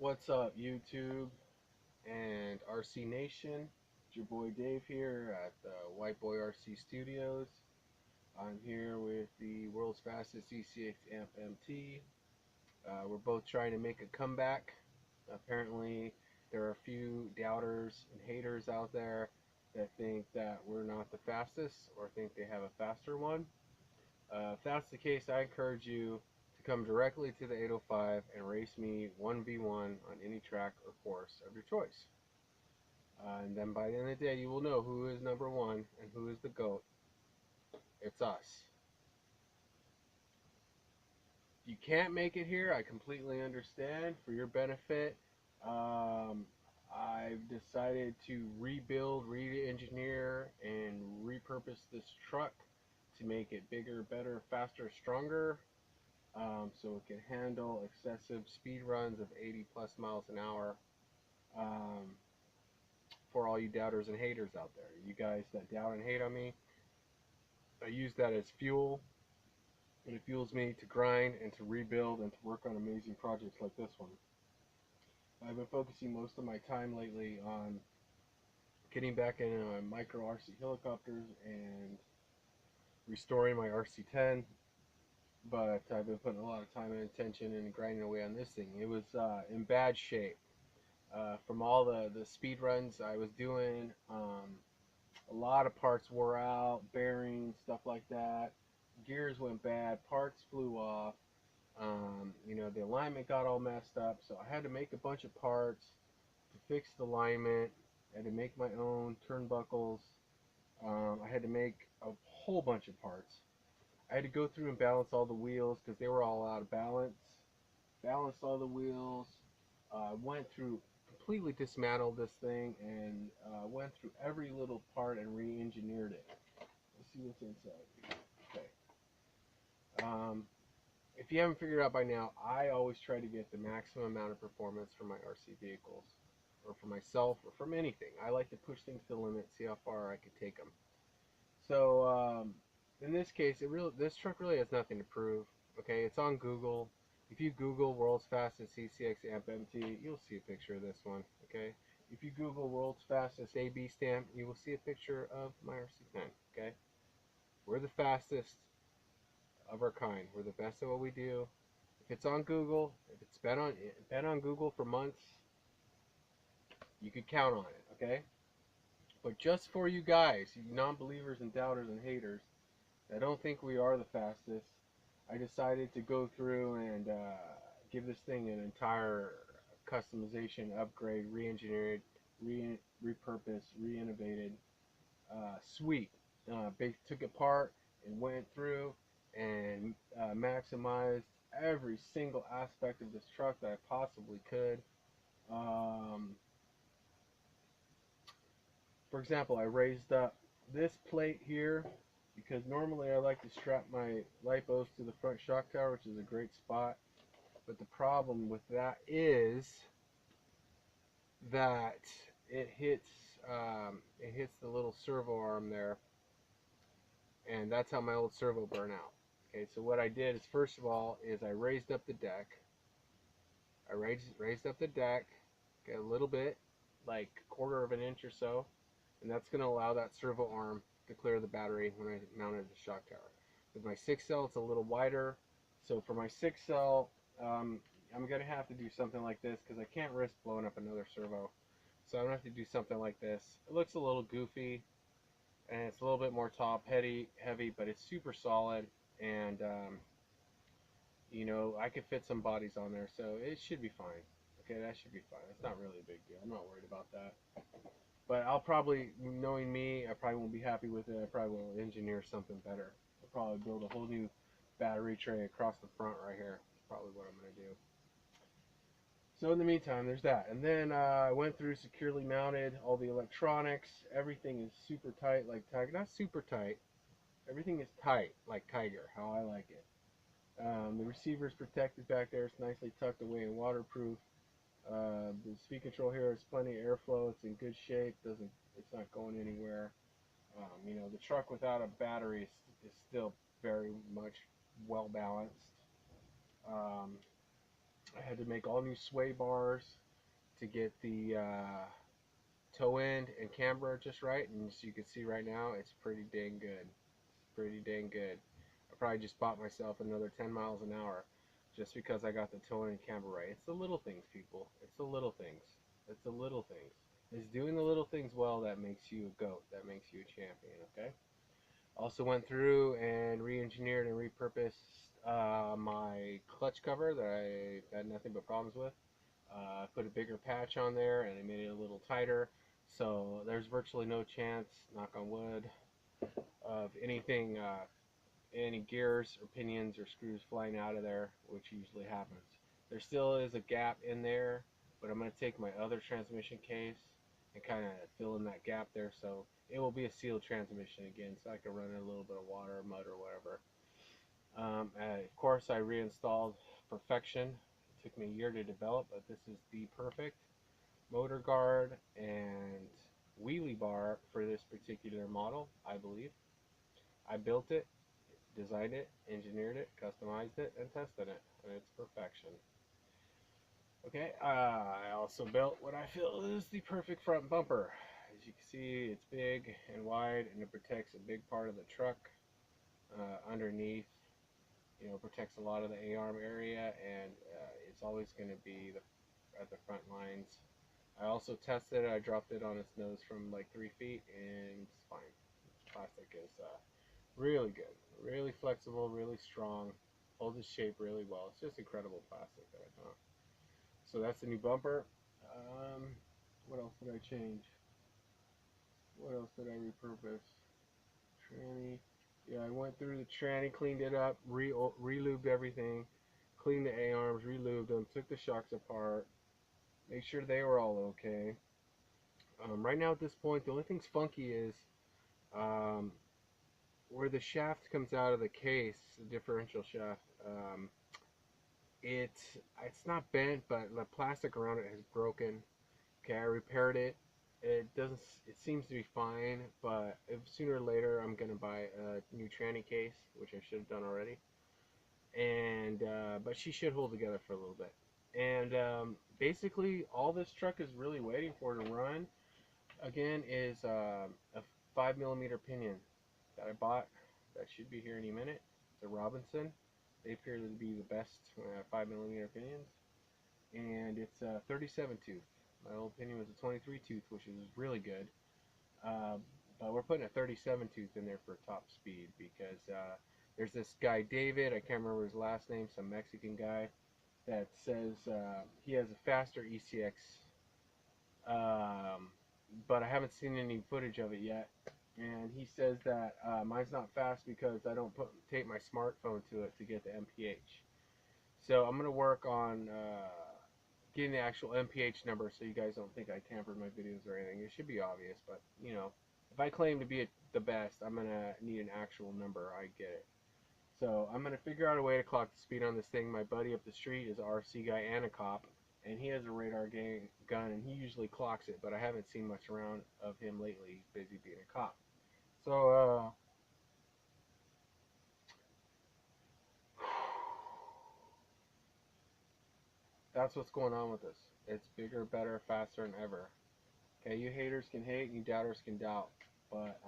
What's up, YouTube and RC Nation? It's your boy Dave here at White Boy RC Studios. I'm here with the world's fastest ECX Amp MT. We're both trying to make a comeback. Apparently, there are a few doubters and haters out there that think that we're not the fastest or think they have a faster one. If that's the case, I encourage you to come directly to the 805 and race me 1v1 on any track or course of your choice. And then by the end of the day, you will know who is number one and who is the GOAT. It's us. If you can't make it here, I completely understand. For your benefit, I've decided to rebuild, re-engineer, and repurpose this truck to make it bigger, better, faster, stronger, so it can handle excessive speed runs of 80 plus miles an hour, for all you doubters and haters out there. You guys that doubt and hate on me, I use that as fuel, and it fuels me to grind and to rebuild and to work on amazing projects like this one. I've been focusing most of my time lately on getting back into micro RC helicopters and restoring my RC10, but I've been putting a lot of time and attention and grinding away on this thing. It was in bad shape. From all the speed runs I was doing, a lot of parts wore out, bearings, stuff like that. Gears went bad, parts flew off. The alignment got all messed up, so I had to make a bunch of parts to fix the alignment. I had to make my own turnbuckles. I had to make a whole bunch of parts. I had to go through and balance all the wheels because they were all out of balance. Balanced all the wheels. Went through, completely dismantled this thing, and went through every little part and re-engineered it. Let's see what's inside. Okay. If you haven't figured out by now, I always try to get the maximum amount of performance from my RC vehicles, or for myself, or from anything. I like to push things to the limit, see how far I can take them. So in this case, this truck really has nothing to prove. Okay, it's on Google. If you Google world's fastest ECX Amp MT, you'll see a picture of this one. Okay, if you Google world's fastest AB stamp, you will see a picture of my RC10. Okay, we're the fastest of our kind. We're the best at what we do. If it's on Google, if it's been on Google for months, you could count on it. Okay, but just for you guys, you non-believers and doubters and haters that don't think we are the fastest, I decided to go through and give this thing an entire customization, upgrade, re-engineered, repurposed, re-innovated suite. Took it apart and went through and maximized every single aspect of this truck that I possibly could. For example, I raised up this plate here because normally I like to strap my LiPos to the front shock tower, which is a great spot. But the problem with that is that it hits the little servo arm there, and that's how my old servo burned out. Okay, so what I did is, first of all, is I raised up the deck. I raised up the deck, okay, a little bit, like a quarter of an inch or so, and that's going to allow that servo arm to clear the battery when I mounted the shock tower. With my 6L, it's a little wider, so for my 6L, I'm going to have to do something like this because I can't risk blowing up another servo. So I'm going to have to do something like this. It looks a little goofy, and it's a little bit more top heavy, but it's super solid, and I could fit some bodies on there, so it should be fine. Okay, that should be fine. It's not really a big deal. I'm not worried about that. But I'll probably, knowing me, I probably won't be happy with it. I probably will engineer something better. I'll probably build a whole new battery tray across the front right here. That's probably what I'm going to do. So in the meantime, there's that. And then I went through, securely mounted all the electronics. Everything is super tight, like Tiger. Not super tight. Everything is tight, like Tiger, how I like it. The receiver's protected back there. It's nicely tucked away and waterproof. The speed control here has plenty of airflow. It's in good shape. It's not going anywhere. The truck without a battery is still very much well balanced. I had to make all new sway bars to get the toe end and camber just right, and as you can see right now, it's pretty dang good. It's pretty dang good. I probably just bought myself another 10 miles an hour just because I got the toe end and camber right. It's the little things, people. It's the little things. It's the little things. It's doing the little things well that makes you a goat, that makes you a champion, okay? Also went through and re-engineered and repurposed my clutch cover that I had nothing but problems with. I put a bigger patch on there and I made it a little tighter. So there's virtually no chance, knock on wood, of anything, any gears or pinions or screws flying out of there, which usually happens. There still is a gap in there, but I'm going to take my other transmission case and kind of fill in that gap there, so it will be a sealed transmission again, so I can run in a little bit of water, mud, or whatever. Of course, I reinstalled Perfection. It took me a year to develop, but this is the perfect motor guard and wheelie bar for this particular model, I believe. I built it, designed it, engineered it, customized it, and tested it, and it's perfection. Okay, I also built what I feel is the perfect front bumper. As you can see, it's big and wide, and it protects a big part of the truck underneath. You know, protects a lot of the A-arm area, and it's always going to be at the front lines. I also tested it. I dropped it on its nose from like 3 feet, and it's fine. Plastic is really good, really flexible, really strong, holds its shape really well. It's just incredible plastic that I found. So that's the new bumper. Um, what else did I change? What else did I repurpose? Tranny. Yeah, I went through the tranny, cleaned it up, re-lubed everything, cleaned the A-arms, re-lubed them, took the shocks apart, make sure they were all okay. Right now at this point, the only thing's funky is um, where the shaft comes out of the case, the differential shaft. It's not bent, but the plastic around it has broken. Okay, I repaired it. It doesn't. It seems to be fine, but if sooner or later I'm gonna buy a new tranny case, which I should have done already. And but she should hold together for a little bit. And basically, all this truck is really waiting for to run again is a 5mm pinion that I bought. That should be here any minute. It's a Robinson. They appear to be the best 5mm pinions, and it's a 37 tooth. My old pinion was a 23 tooth, which is really good. Uh, but we're putting a 37 tooth in there for top speed because there's this guy David, I can't remember his last name, some Mexican guy, that says he has a faster ECX, um, but I haven't seen any footage of it yet. And he says that mine's not fast because I don't tape my smartphone to it to get the MPH. So I'm gonna work on getting the actual MPH number so you guys don't think I tampered my videos or anything. It should be obvious, but you know, if I claim to be the best, I'm gonna need an actual number. I get it. So I'm gonna figure out a way to clock the speed on this thing. My buddy up the street is an RC guy and a cop, and he has a radar gun, and he usually clocks it, but I haven't seen much around of him lately. He's busy being a cop. So that's what's going on with this. It's bigger, better, faster than ever. Okay, you haters can hate and you doubters can doubt, but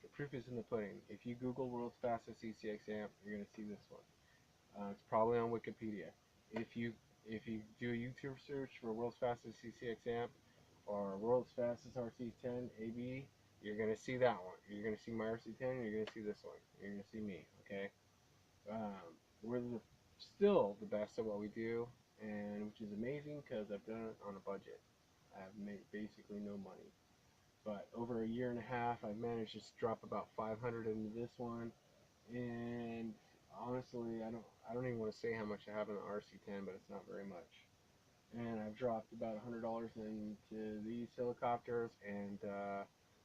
the proof is in the pudding. If you Google world's fastest ECX amp, you're gonna see this one. It's probably on Wikipedia. If you do a YouTube search for world's fastest ECX amp or world's fastest RC10 AB, you're gonna see that one. You're gonna see my RC10. And you're gonna see this one. You're gonna see me. Okay. We're still the best at what we do, and which is amazing because I've done it on a budget. I've made basically no money. But over a year and a half, I've managed to drop about 500 into this one, and honestly, I don't even want to say how much I have in the RC10, but it's not very much. And I've dropped about $100 into these helicopters, and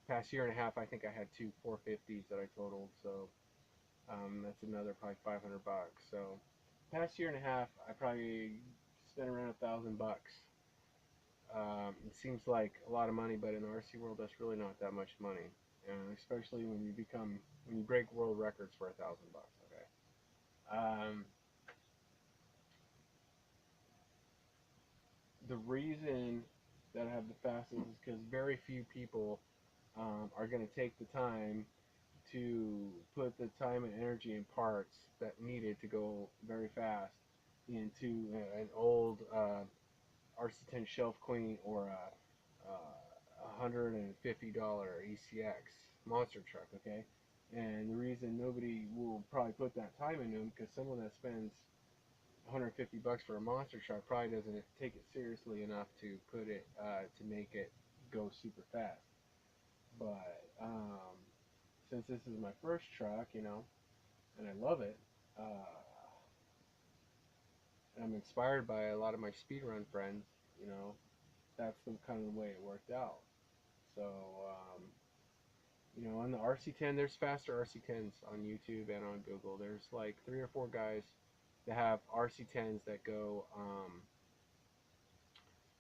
past year and a half, I think I had two 450s that I totaled, so that's another probably 500 bucks. So past year and a half, I probably spent around $1,000. It seems like a lot of money, but in the RC world, that's really not that much money, especially when you break world records for $1,000. Okay. Um, the reason that I have the fastest is because very few people are going to take the time to put the time and energy and parts that needed to go very fast into an old RC10 Shelf Queen or a $150 ECX monster truck, okay? And the reason nobody will probably put that time into them because someone that spends 150 bucks for a monster truck probably doesn't take it seriously enough to put it to make it go super fast. But since this is my first truck, you know, and I love it, I'm inspired by a lot of my speedrun friends. You know, that's the kind of the way it worked out. So, you know, on the RC10, there's faster RC10s on YouTube and on Google. There's like 3 or 4 guys that have RC10s that go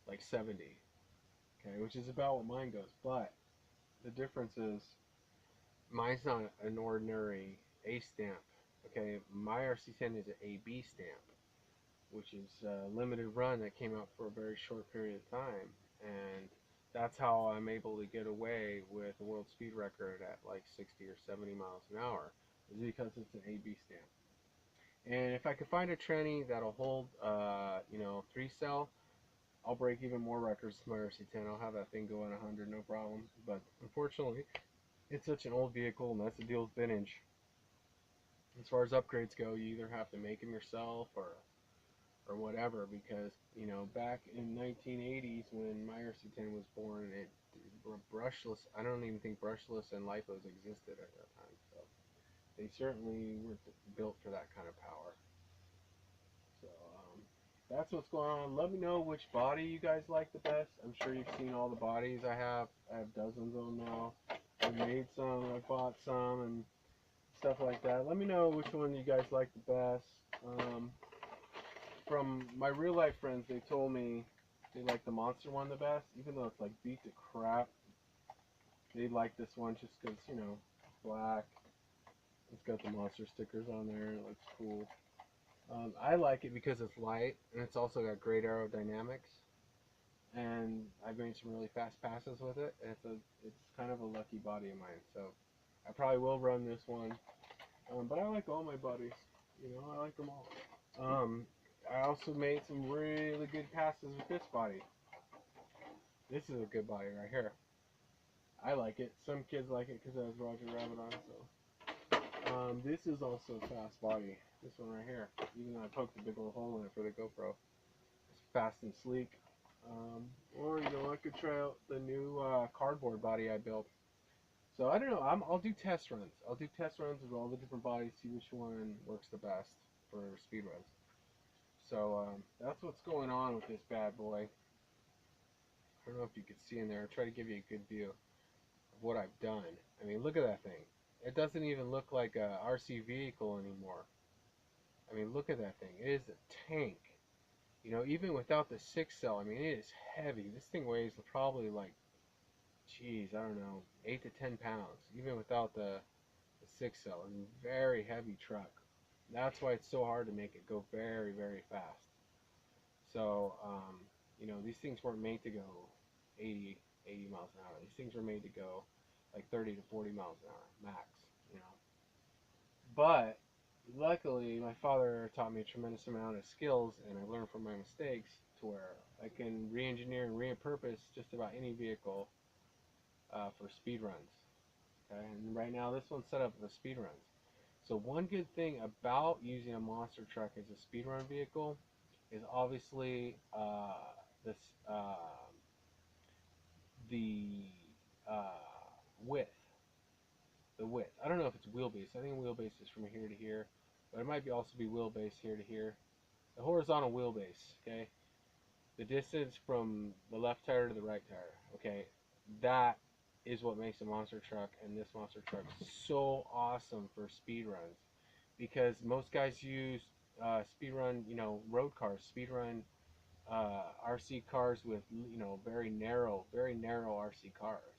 like 70, okay, which is about what mine goes. But the difference is mine's not an ordinary A stamp. Okay, my RC10 is an AB stamp, which is a limited run that came out for a very short period of time, and that's how I'm able to get away with a world speed record at like 60 or 70 miles an hour, is because it's an AB stamp. And if I could find a tranny that'll hold, you know, 3-cell, I'll break even more records with my RC10. I'll have that thing going 100, no problem. But unfortunately, it's such an old vehicle, and that's the deal with vintage. As far as upgrades go, you either have to make them yourself or whatever, because you know, back in 1980s when my RC10 was born, it brushless. I don't even think brushless and lipos existed at that time, so they certainly were built for that kind of power. So that's what's going on. Let me know which body you guys like the best. I'm sure you've seen all the bodies I have. I have dozens of them now. I've made some, I bought some, and stuff like that. Let me know which one you guys like the best. From my real life friends, they told me they like the monster one the best, even though it's like beat to crap. They like this one just because, you know, black. It's got the monster stickers on there. It looks cool. I like it because it's light, and it's also got great aerodynamics. And I've made some really fast passes with it. And it's kind of a lucky body of mine. So I probably will run this one. But I like all my bodies. You know, I like them all. I also made some really good passes with this body. This is a good body right here. I like it. Some kids like it because it has Roger Rabbit on it. So this is also a fast body. This one right here. Even though I poked a big old hole in it for the GoPro. It's fast and sleek. Or you know, I could try out the new cardboard body I built. So I don't know. I'll do test runs. I'll do test runs with all the different bodies, see which one works the best for speed runs. So that's what's going on with this bad boy. I don't know if you can see in there. I'll try to give you a good view of what I've done. I mean, look at that thing. It doesn't even look like a RC vehicle anymore. I mean, look at that thing. It is a tank. You know, even without the 6-cell, I mean, it is heavy. This thing weighs probably like, geez, I don't know, 8 to 10 pounds. Even without the 6-cell. It's a very heavy truck. That's why it's so hard to make it go very, very fast. So, you know, these things weren't made to go 80 miles an hour. These things were made to go like 30 to 40 miles an hour, max, you know. But, luckily, my father taught me a tremendous amount of skills, and I learned from my mistakes to where I can re-engineer and repurpose just about any vehicle for speed runs. Okay? And right now, this one's set up for speed runs. So one good thing about using a monster truck as a speedrun vehicle is obviously this the uh, width. The width. I don't know if it's wheelbase. I think wheelbase is from here to here, but it might be also be wheelbase here to here. The horizontal wheelbase. Okay, the distance from the left tire to the right tire. Okay, that is what makes a monster truck and this monster truck so awesome for speed runs, because most guys use speed run, you know, road cars, speed run RC cars with, you know, very narrow RC cars.